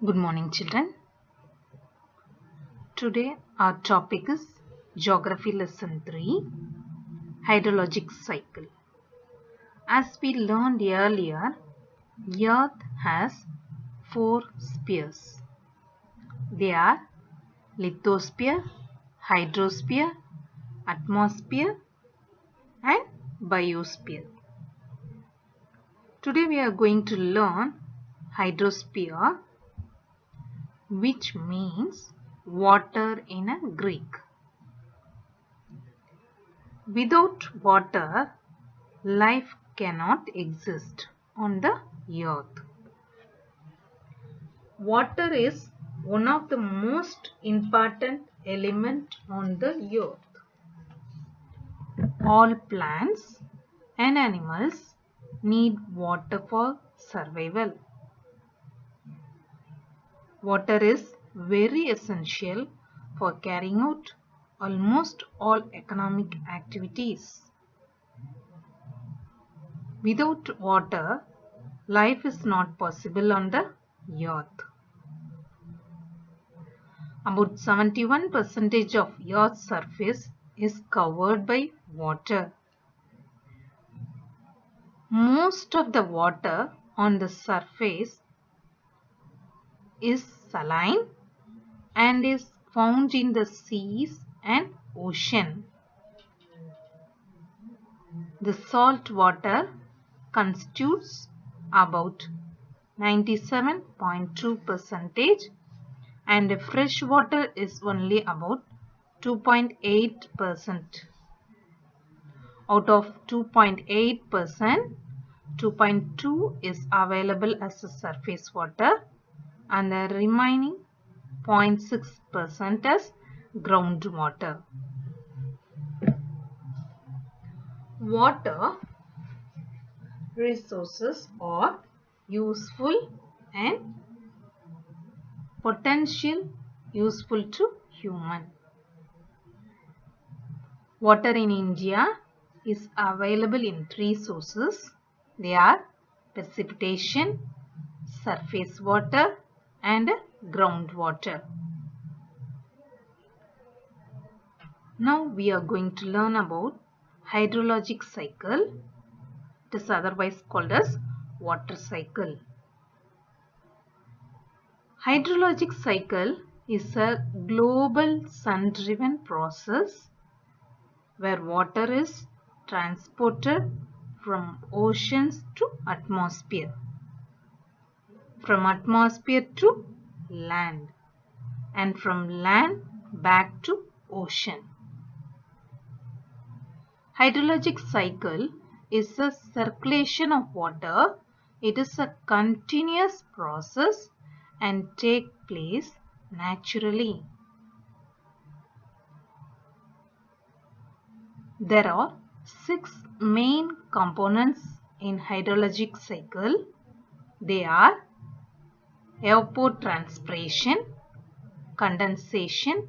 Good morning, children. Today our topic is Geography Lesson 3 Hydrologic Cycle. As we learned earlier, Earth has 4 spheres. They are lithosphere, hydrosphere, atmosphere, and biosphere. Today we are going to learn hydrosphere, which means water in a Greek. Without water, life cannot exist on the earth. Water is one of the most important element on the earth. All plants and animals need water for survival. Water is very essential for carrying out almost all economic activities. Without water, life is not possible on the earth. About 71% of Earth's surface is covered by water. Most of the water on the surface is saline and is found in the seas and ocean. The salt water constitutes about 97.2% and fresh water is only about 2.8%. Out of 2.8%, 2.2 is available as a surface water and the remaining 0.6% as groundwater. Water resources are useful and potential useful to human. Water in India is available in 3 sources. They are precipitation, surface water and groundwater. Now we are going to learn about hydrologic cycle. It is otherwise called as water cycle. Hydrologic cycle is a global sun-driven process where water is transported from oceans to atmosphere, from atmosphere to land, and from land back to ocean. Hydrologic cycle is a circulation of water. It is a continuous process and take place naturally. There are 6 main components in hydrologic cycle. They are evapotranspiration, condensation,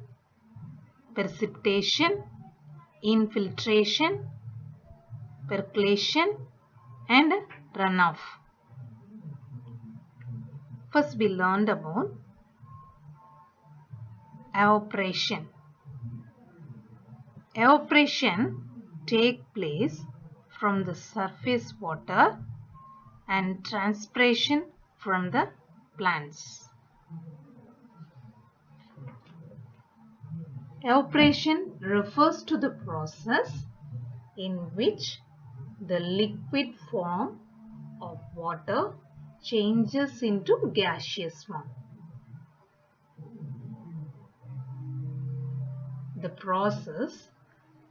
precipitation, infiltration, percolation and runoff. First we learned about evaporation. Evaporation takes place from the surface water and transpiration from the plants. Evaporation refers to the process in which the liquid form of water changes into gaseous form. The process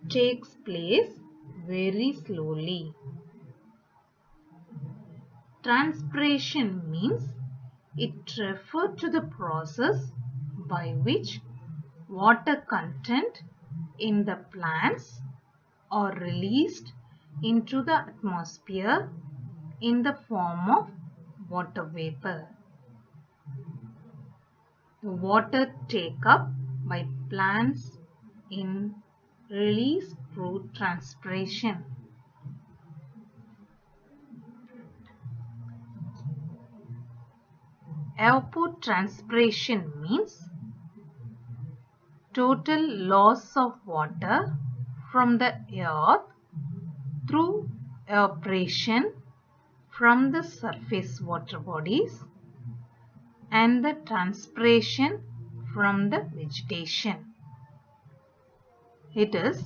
takes place very slowly. Transpiration means it refers to the process by which water content in the plants are released into the atmosphere in the form of water vapor. The water taken up by plants in release through transpiration. Evapotranspiration means total loss of water from the earth through evaporation from the surface water bodies and the transpiration from the vegetation. It is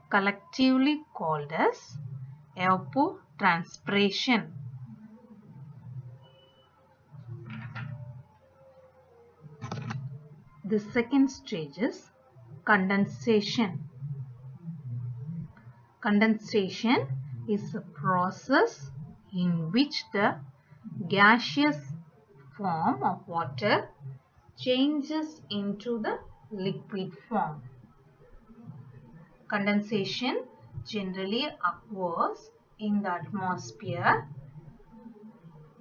collectively called as evapotranspiration. The second stage is condensation. Condensation is a process in which the gaseous form of water changes into the liquid form. Condensation generally occurs in the atmosphere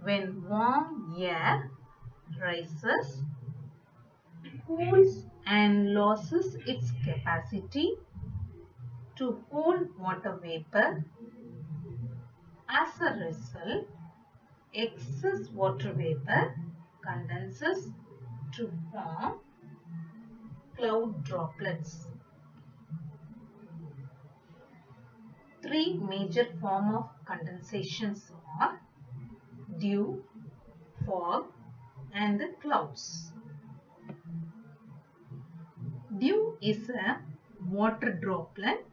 when warm air rises, cools and loses its capacity to hold water vapor. As a result, excess water vapor condenses to form cloud droplets. Three major forms of condensations are dew, fog, and the clouds. Dew is a water droplet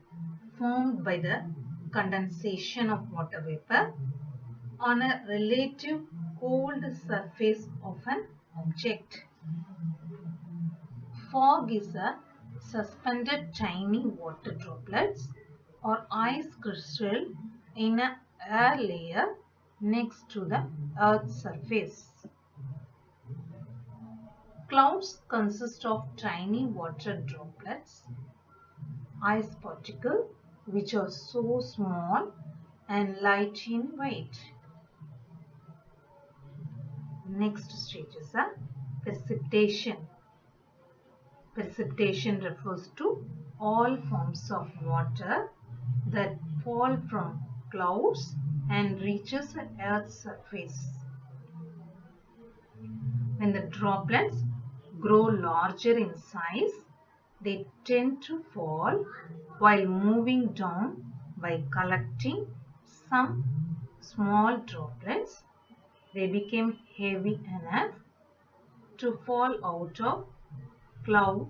formed by the condensation of water vapor on a relative cold surface of an object. Fog is a suspended tiny water droplets or ice crystal in an air layer next to the Earth's surface. Clouds consist of tiny water droplets, ice particles which are so small and light in weight. Next stage is a precipitation. Precipitation refers to all forms of water that fall from clouds and reaches the Earth's surface. When the droplets grow larger in size, they tend to fall while moving down by collecting some small droplets. They become heavy enough to fall out of clouds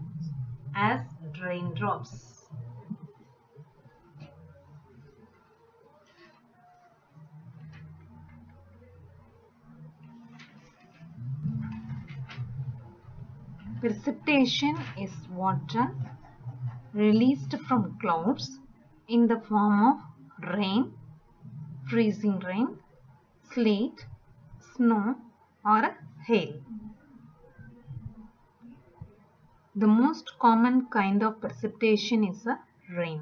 as raindrops. Precipitation is water released from clouds in the form of rain, freezing rain, sleet, snow, or hail. The most common kind of precipitation is a rain.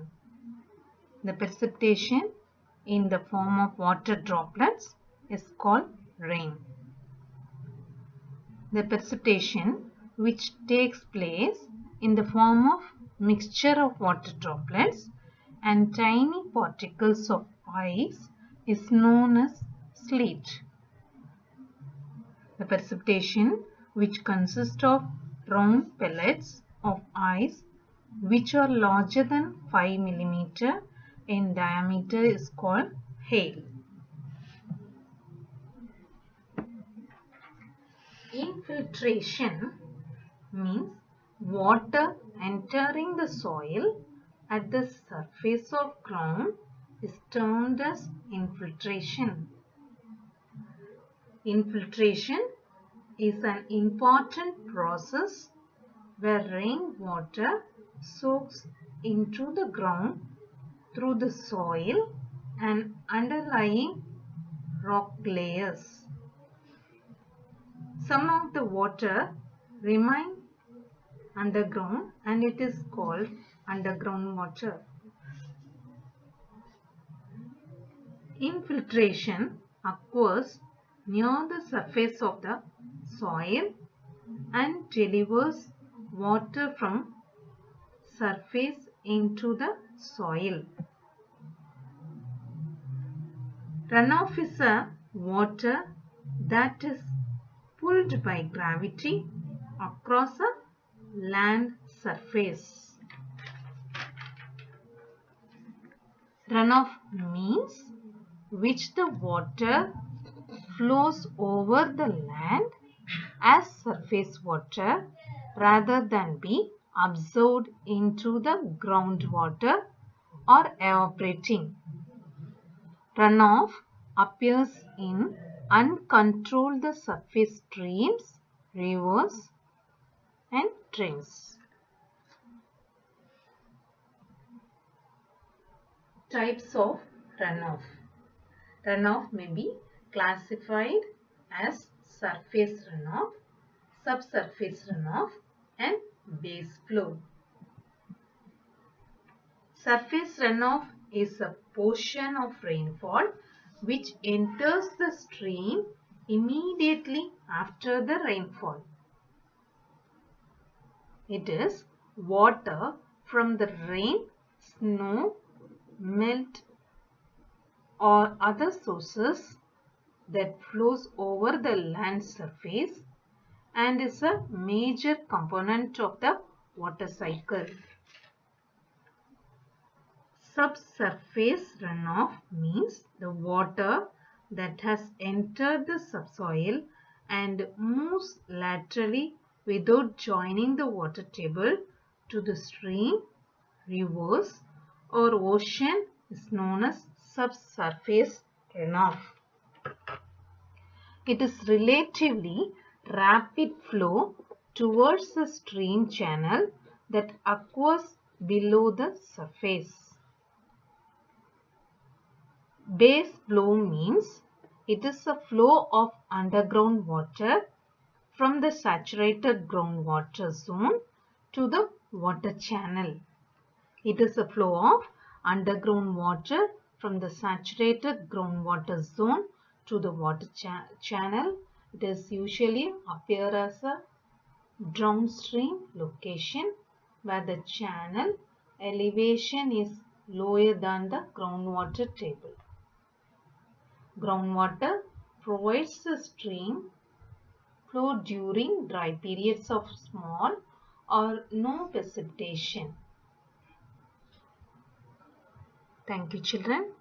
The precipitation in the form of water droplets is called rain. The precipitation which takes place in the form of mixture of water droplets and tiny particles of ice is known as sleet. The precipitation which consists of round pellets of ice which are larger than 5 mm in diameter is called hail. Infiltration means water entering the soil at the surface of ground is termed as infiltration. Infiltration is an important process where rainwater soaks into the ground through the soil and underlying rock layers. Some of the water remains underground and it is called underground water. Infiltration occurs near the surface of the soil and delivers water from surface into the soil. Runoff is a water that is pulled by gravity across a land surface. Runoff means which the water flows over the land as surface water rather than be absorbed into the groundwater or evaporating. Runoff appears in uncontrolled surface streams, rivers and drains. Types of runoff. Runoff may be classified as surface runoff, subsurface runoff and base flow. Surface runoff is a portion of rainfall which enters the stream immediately after the rainfall. It is water from the rain, snow, melt or other sources that flows over the land surface and is a major component of the water cycle. Subsurface runoff means the water that has entered the subsoil and moves laterally without joining the water table to the stream, rivers or ocean is known as subsurface runoff. It is relatively rapid flow towards the stream channel that occurs below the surface. Base flow means it is a flow of underground water from the saturated groundwater zone to the water channel. It is a flow of underground water from the saturated groundwater zone to the water channel. It is usually appear as a downstream location where the channel elevation is lower than the groundwater table. Groundwater provides the stream flow during dry periods of small or no precipitation. Thank you, children.